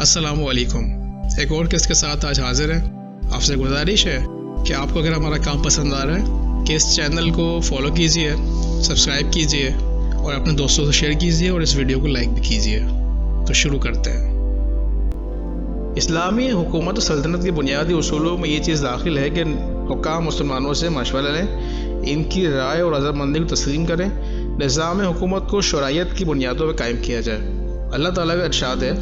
अस्सलाम वालेकुम। एक और किस के साथ आज हाजिर है। आपसे गुजारिश है कि आपको अगर हमारा काम पसंद आ रहा है कि इस चैनल को फॉलो कीजिए, सब्सक्राइब कीजिए और अपने दोस्तों से शेयर कीजिए और इस वीडियो को लाइक भी कीजिए। तो शुरू करते हैं। इस्लामी हुकूमत सल्तनत के बुनियादी उसूलों में ये चीज़ दाखिल है कि हुक्काम मुसलमानों से मशवरा लें, इनकी राय और रज़ामंदी को तस्लीम करें, निज़ाम हुकूमत को शरायत की बुनियादों पर कायम किया जाए। अल्लाह ताला का इरशाद है,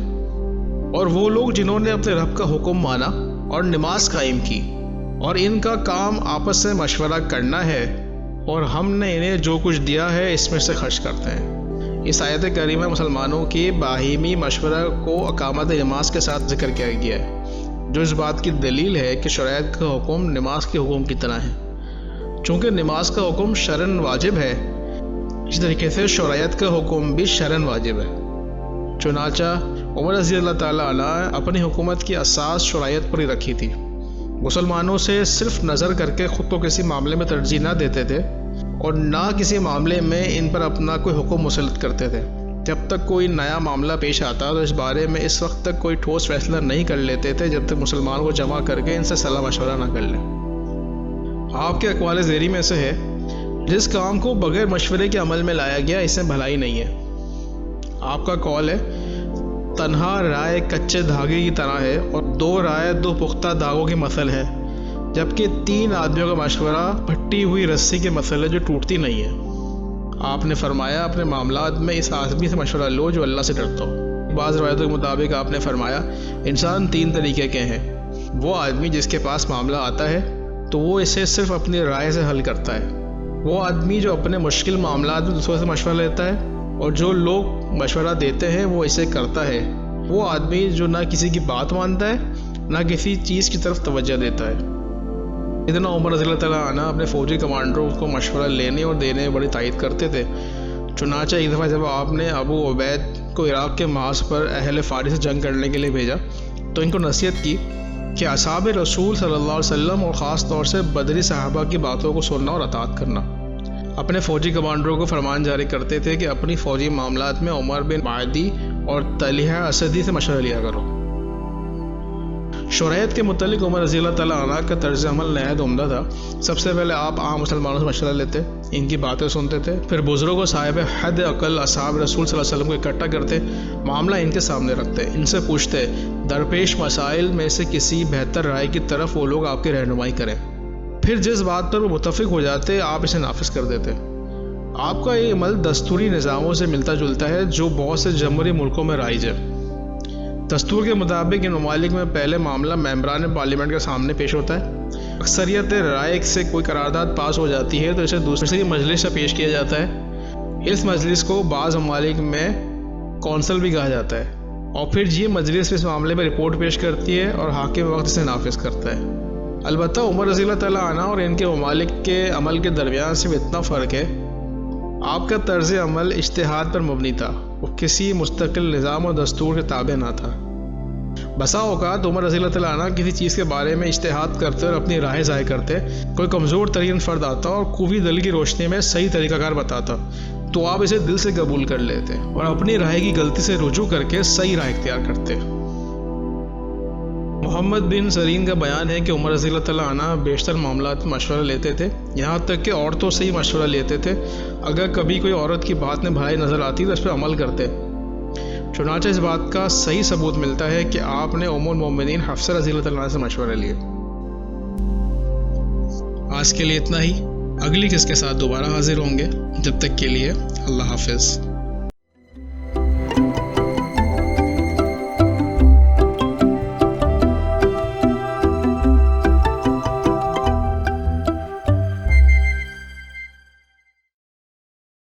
और वो लोग जिन्होंने अपने रब का हुक्म माना और नमाज कायम की और इनका काम आपस में मशवरा करना है और हमने इन्हें जो कुछ दिया है इसमें से खर्च करते हैं। इस आयत करीमा मुसलमानों के बाहिमी मशवरा को अकामत नमाज के साथ जिक्र किया गया है, जो इस बात की दलील है कि शरायत का हुक्म नमाज के हुक्म की तरह है। चूँकि नमाज का हुक्म शरन वाजिब है, इस तरीके से शरायत का हुक्म भी शरन वाजिब है। चुनाचा उमर रज़ी अल्लाह ताला अन्हु अपनी हुकूमत की असास शरायत पर ही रखी थी। मुसलमानों से सिर्फ नज़र करके ख़ुद को किसी मामले में तरजीह ना देते थे और ना किसी मामले में इन पर अपना कोई हुक्म मुसल्लत करते थे। जब तक कोई नया मामला पेश आता तो इस बारे में इस वक्त तक कोई ठोस फैसला नहीं कर लेते थे जब तक मुसलमानों को जमा करके इनसे सलाह मशवरा ना कर लें। आपके अक़वाल ज़ेरी में से है, जिस काम को बग़ैर मशवरे के अमल में लाया गया इसमें भलाई नहीं है। आपका कौल है, तन्हा राय कच्चे धागे की तरह है और दो राय दो पुख्ता धागों की मसल है, जबकि तीन आदमियों का मशवरा फटी हुई रस्सी के मसल है जो टूटती नहीं है। आपने फरमाया, अपने मामलात में इस आदमी से मशवरा लो जो अल्लाह से डरता हो। बाज़ रवायतों के मुताबिक आपने फरमाया, इंसान तीन तरीके के हैं। वो आदमी जिसके पास मामला आता है तो वो इसे सिर्फ अपनी राय से हल करता है, वो आदमी जो अपने मुश्किल मामलात में दूसरों से मशवरा लेता है और जो लोग मशवरा देते हैं वो इसे करता है, वो आदमी जो ना किसी की बात मानता है ना किसी चीज़ की तरफ तवज्जो देता है। इतना उमर रज़ी अल्लाह ताला अन्हु अपने फ़ौजी कमांडरों को मशवरा लेने और देने में बड़ी ताक़ीद करते थे। चुनांचे एक दफ़ा जब आपने अबू उबैद को इराक़ के मार्च पर अहले फ़ारिस से जंग करने के लिए भेजा तो इनको नसीहत की कि असहाब रसूल सल्लल्लाहु अलैहि वसल्लम और ख़ास तौर से बदरी सहाबा की बातों को सुनना और अताअत करना। अपने फ़ौजी कमांडरों को फरमान जारी करते थे कि अपनी फ़ौजी मामलात में उमर बिन मादी और तलिहा असदी से मशवरा लिया करो। शरायत के मुतालिक उमर रज़ी अल्लाह ताला अन्हु का तर्ज अमल नहायत उम्दा था। सबसे पहले आप आम मुसलमानों से मशवरा लेते, इनकी बातें सुनते थे, फिर बुज़ुर्गों को साहिब हद अक़ल असहाब रसूल सल्लल्लाहु अलैहि वसल्लम को इकट्ठा करते, मामला इनके सामने रखते, इनसे पूछते, दरपेश मसाइल में से किसी बेहतर राय की तरफ वो लोग आपकी रहनुमाई करें। फिर जिस बात पर वो मुतफ़िक हो जाते आप इसे नाफिज कर देते। आपका ये अमल दस्तूरी निज़ामों से मिलता जुलता है जो बहुत से जमहूरी मुल्कों में राइज है। दस्तूर के मुताबिक इन ममालिक में पहले मामला मेंबरान पार्लियामेंट के सामने पेश होता है। अक्सरियत राय से कोई करारदाद पास हो जाती है तो इसे दूसरी मजलिस से पेश किया जाता है। इस मजलिस को बाज़ ममालिक में कौंसल भी कहा जाता है और फिर ये मजलिस इस मामले में रिपोर्ट पेश करती है और हाकिम वक्त इसे नाफिज करता है। अलबत्ता उमर रज़ी अल्लाह ताला अन्हु और इनके ममालिक के अमल के दरमियान सिर्फ इतना फ़र्क है, आपका तर्ज अमल इज्तिहाद पर मबनी था, वो किसी मुस्तकिल निज़ाम और दस्तूर के ताबे ना था। बसा औक़ात उमर रज़ी अल्लाह ताला अन्हु किसी चीज़ के बारे में इज्तिहाद करते और अपनी राय ज़ाहिर करते, कोई कमज़ोर तरीन फ़र्द आता और कुवी दलील की रोशनी में सही तरीक़ाकार बताता तो आप इसे दिल से कबूल कर लेते और अपनी राय की गलती से रुजू करके सही राय इख्तियार करते। मोहम्मद बिन सरीन का बयान है कि उमर रज़ी अल्लाह ताला अन्हु बेशतर मामलात में मशवरा लेते थे, यहाँ तक कि औरतों से ही मशवरा लेते थे। अगर कभी कोई औरत की बात में भलाई नज़र आती तो इस पर अमल करते। चुनांचे इस बात का सही सबूत मिलता है कि आपने उम्मुल मोमिनीन हफ्सा रज़ी अल्लाह ताला से मशवरा लिया। आज के लिए इतना ही, अगली किस के साथ दोबारा हाजिर होंगे। जब तक के लिए अल्लाह हाफिज़।